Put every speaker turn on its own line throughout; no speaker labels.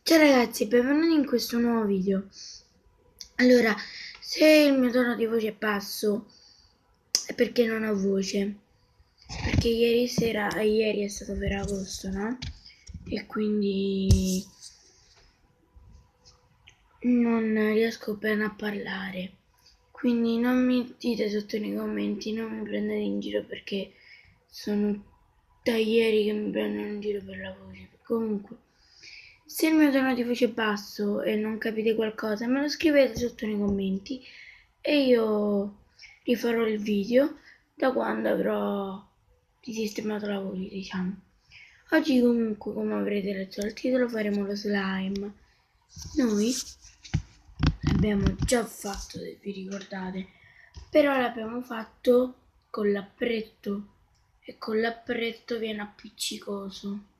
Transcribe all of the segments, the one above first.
Ciao ragazzi, benvenuti in questo nuovo video. Allora, se il mio tono di voce è basso è perché non ho voce, perché ieri è stato Ferragosto, no? E quindi non riesco bene a parlare. Quindi non mi dite sotto nei commenti, non mi prendete in giro perché sono da ieri che mi prendono in giro per la voce. Comunque, se il mio tono di voce è basso e non capite qualcosa, me lo scrivete sotto nei commenti e io rifarò il video da quando avrò risistemato la voce, diciamo. Oggi comunque, come avrete letto dal titolo, faremo lo slime. Noi l'abbiamo già fatto, se vi ricordate, però l'abbiamo fatto con l'appretto e con l'appretto viene appiccicoso.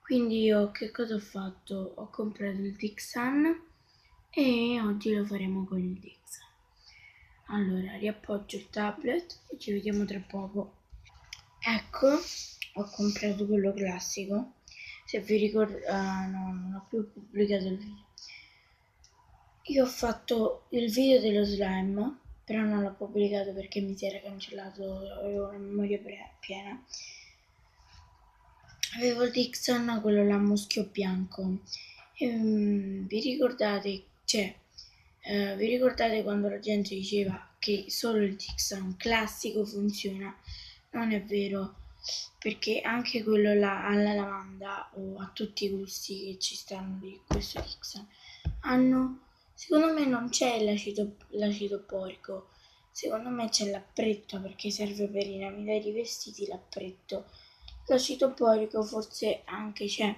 Quindi io che cosa ho fatto? Ho comprato il Dixan e oggi lo faremo con il Dixan. Allora, riappoggio il tablet e ci vediamo tra poco. Ecco, ho comprato quello classico. Se vi ricordate, no, non ho più pubblicato il video. Io ho fatto il video dello slime, però non l'ho pubblicato perché mi si era cancellato, avevo la memoria piena. Avevo il Dixon, quello là muschio bianco. Vi ricordate, vi ricordate quando la gente diceva che solo il Dixon classico funziona? Non è vero, perché anche quello là alla lavanda o a tutti i gusti che ci stanno di questo Dixon hanno, secondo me non c'è l'acido porico, secondo me c'è l'appretto perché serve per inamidare i vestiti l'appretto. L'acido porico forse anche c'è,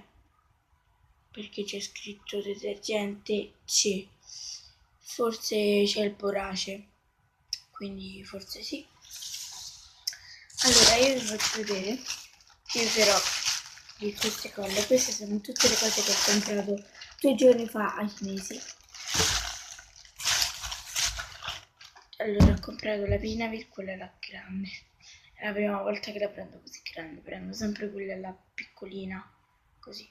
perché c'è scritto detergente C. Forse c'è il borace, quindi forse sì. Allora io vi faccio vedere che userò di queste colle. Queste sono tutte le cose che ho comprato 2 giorni fa ai cinesi. Allora ho comprato la Pinavir, quella là grande. È la prima volta che la prendo così grande, prendo sempre quella là piccolina, così.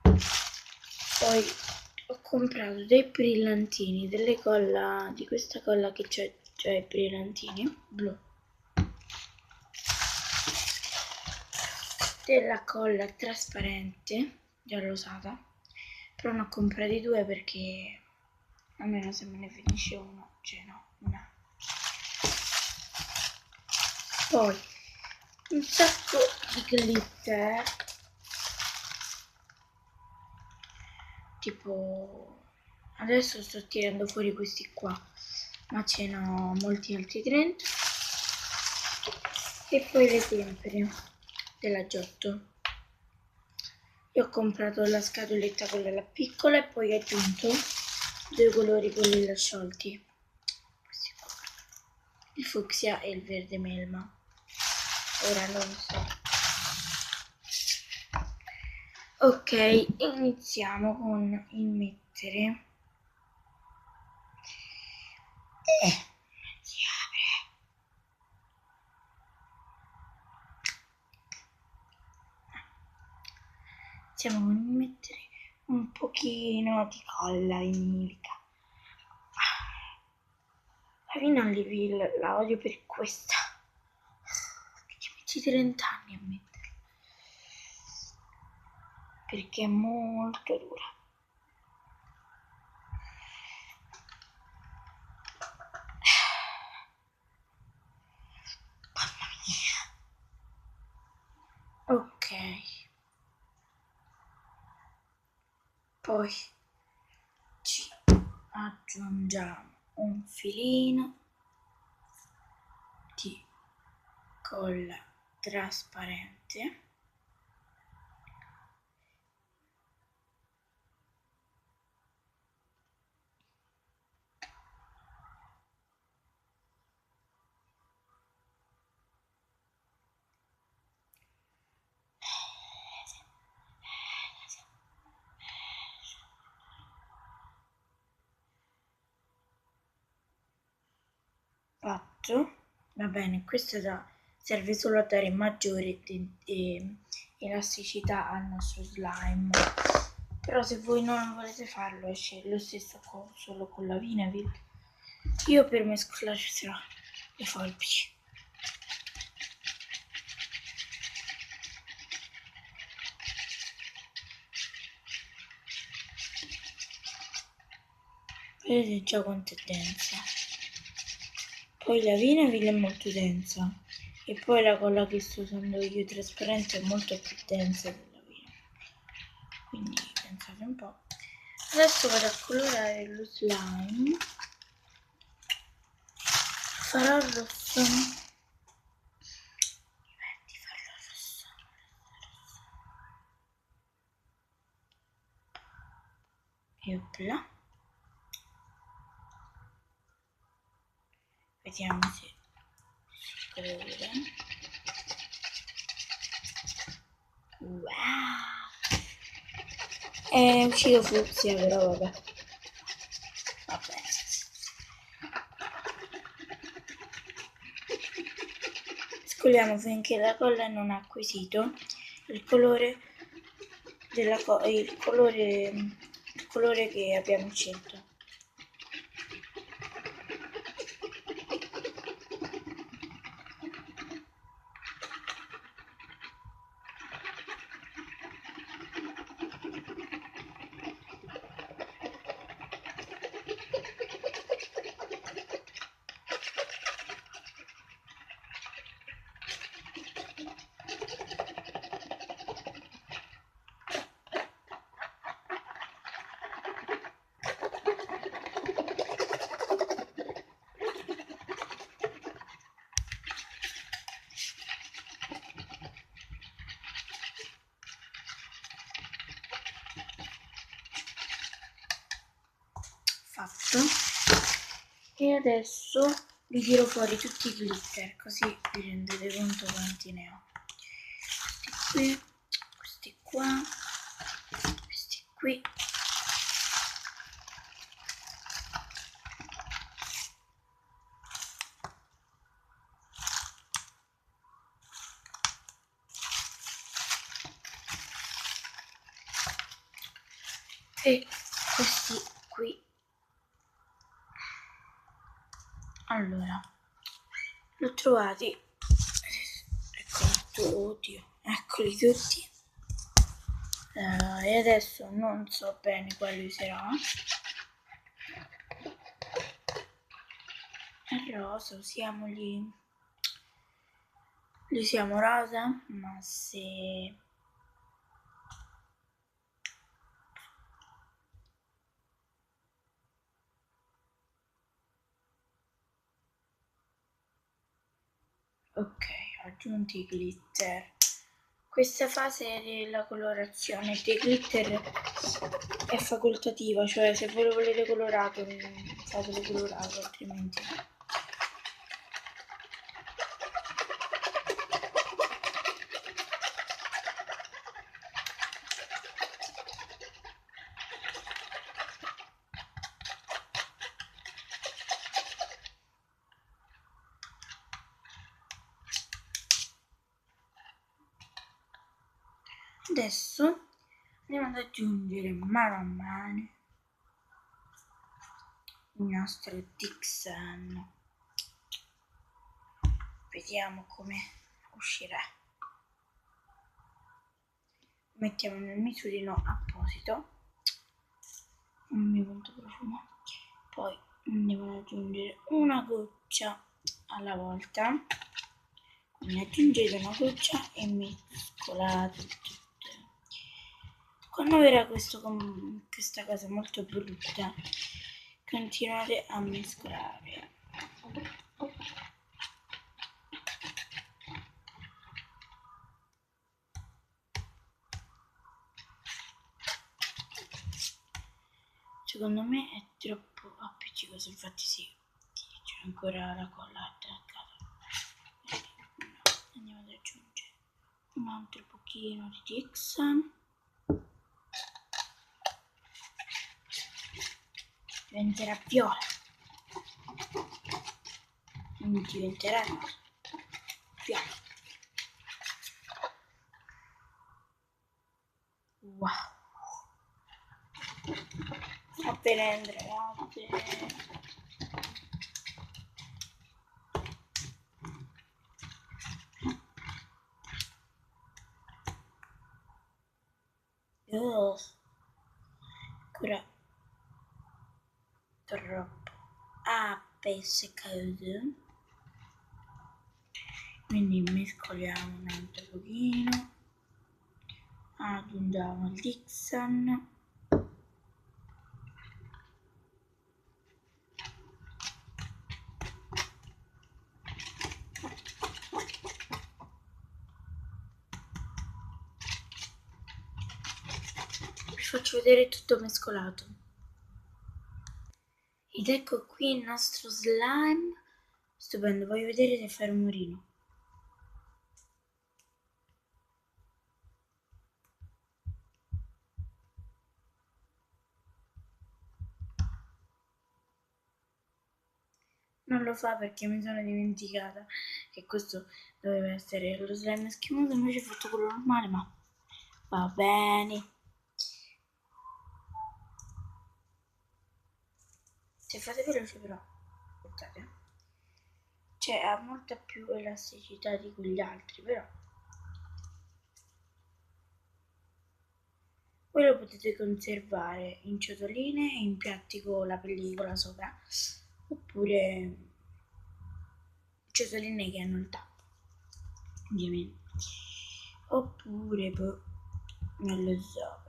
Poi ho comprato dei brillantini, delle colla, di questa colla che c'è, cioè i brillantini blu, della colla trasparente, già rosata, però ne ho comprati due perché almeno se me ne finisce uno, cioè no, una. Poi un sacco di glitter, tipo adesso sto tirando fuori questi qua, ma ce ne ho molti altri dentro. E poi le tempere della Giotto. Io ho comprato la scatoletta quella piccola e poi ho aggiunto 2 colori quelli là sciolti, questi qua, il fucsia e il verde melma. Ora non so. Ok, iniziamo con il mettere si apre. Iniziamo con il mettere un pochino di colla vinilica. La vinilica la odio per questa, che ci metti 30 anni a metterla, perché è molto dura. Mamma mia. Ok, poi ci aggiungiamo un filino di colla trasparente. Fatto, va bene, questo serve solo a dare maggiore elasticità al nostro slime. Però se voi non volete farlo esce lo stesso solo con la Vinavil. Io per mescolarci le forbici. Vedete già quanto è densa. Poi la Vinavil è molto densa. E poi la colla che sto usando io trasparente è molto più densa della Vinavil. Quindi pensate un po'. Adesso vado a colorare lo slime. Farò il rosso. Di farlo rosso. E opla. Vediamo se si colora. Wow! È uscito fucsia, però vabbè. Vabbè. Scoliamo finché la colla non ha acquisito il colore il colore che abbiamo scelto. Fatto. E adesso vi tiro fuori tutti i glitter, così vi rendete conto quanti ne ho. Questi qui, questi qua, questi qui. E questi qui. Allora, l'ho trovati. Eccoli tutti. E adesso non so bene quale userò. Il rosa, usiamoli. Li usiamo rosa, ma se ok, aggiunti i glitter. Questa fase della colorazione dei glitter è facoltativa, cioè se voi lo volete colorato fatelo colorato, altrimenti no. Adesso andiamo ad aggiungere mano a mano il nostro Dixon. Vediamo come uscirà. Mettiamo nel misurino apposito il mio punto profumo. Poi andiamo ad aggiungere una goccia alla volta. Quindi aggiungete una goccia e mescolate tutto. Quando verrà questa cosa molto brutta, continuate a mescolare. Secondo me è troppo appiccicoso, infatti sì, c'è ancora la colla attaccata. Andiamo ad aggiungere un altro pochino di Dixon. Diventerà viola, quindi diventerà viola. Wow. Appena entrate. Ancora troppo appiccicato. Quindi mescoliamo un altro pochino. Aggiungiamo il Dixon. Vi faccio vedere tutto mescolato. Ed ecco qui il nostro slime. Stupendo, voglio vedere se fa rumorino. Non lo fa perché mi sono dimenticata che questo doveva essere lo slime schiumoso, invece ho fatto quello normale, ma va bene. Se fate veloce però, aspettate, cioè ha molta più elasticità di quegli altri, però voi lo potete conservare in ciotoline e in piatti con la pellicola sopra, oppure ciotoline che hanno il tappo, ovviamente, oppure non lo so,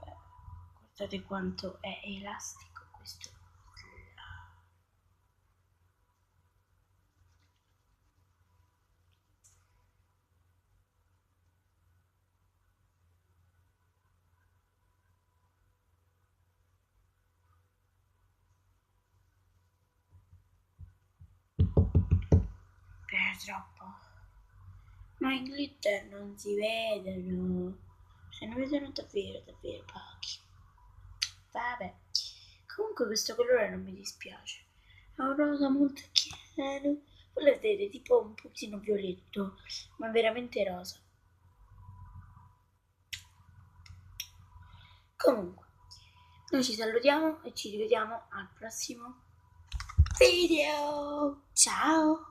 guardate quanto è elastico questo. Per troppo. Ma i glitter non si vedono. Se ne vedono davvero, davvero pochi. Vabbè. Comunque questo colore non mi dispiace. È un rosa molto chiaro. Voi lo vedete tipo un pochino violetto, ma veramente rosa. Comunque, noi ci salutiamo e ci rivediamo al prossimo video. Ciao!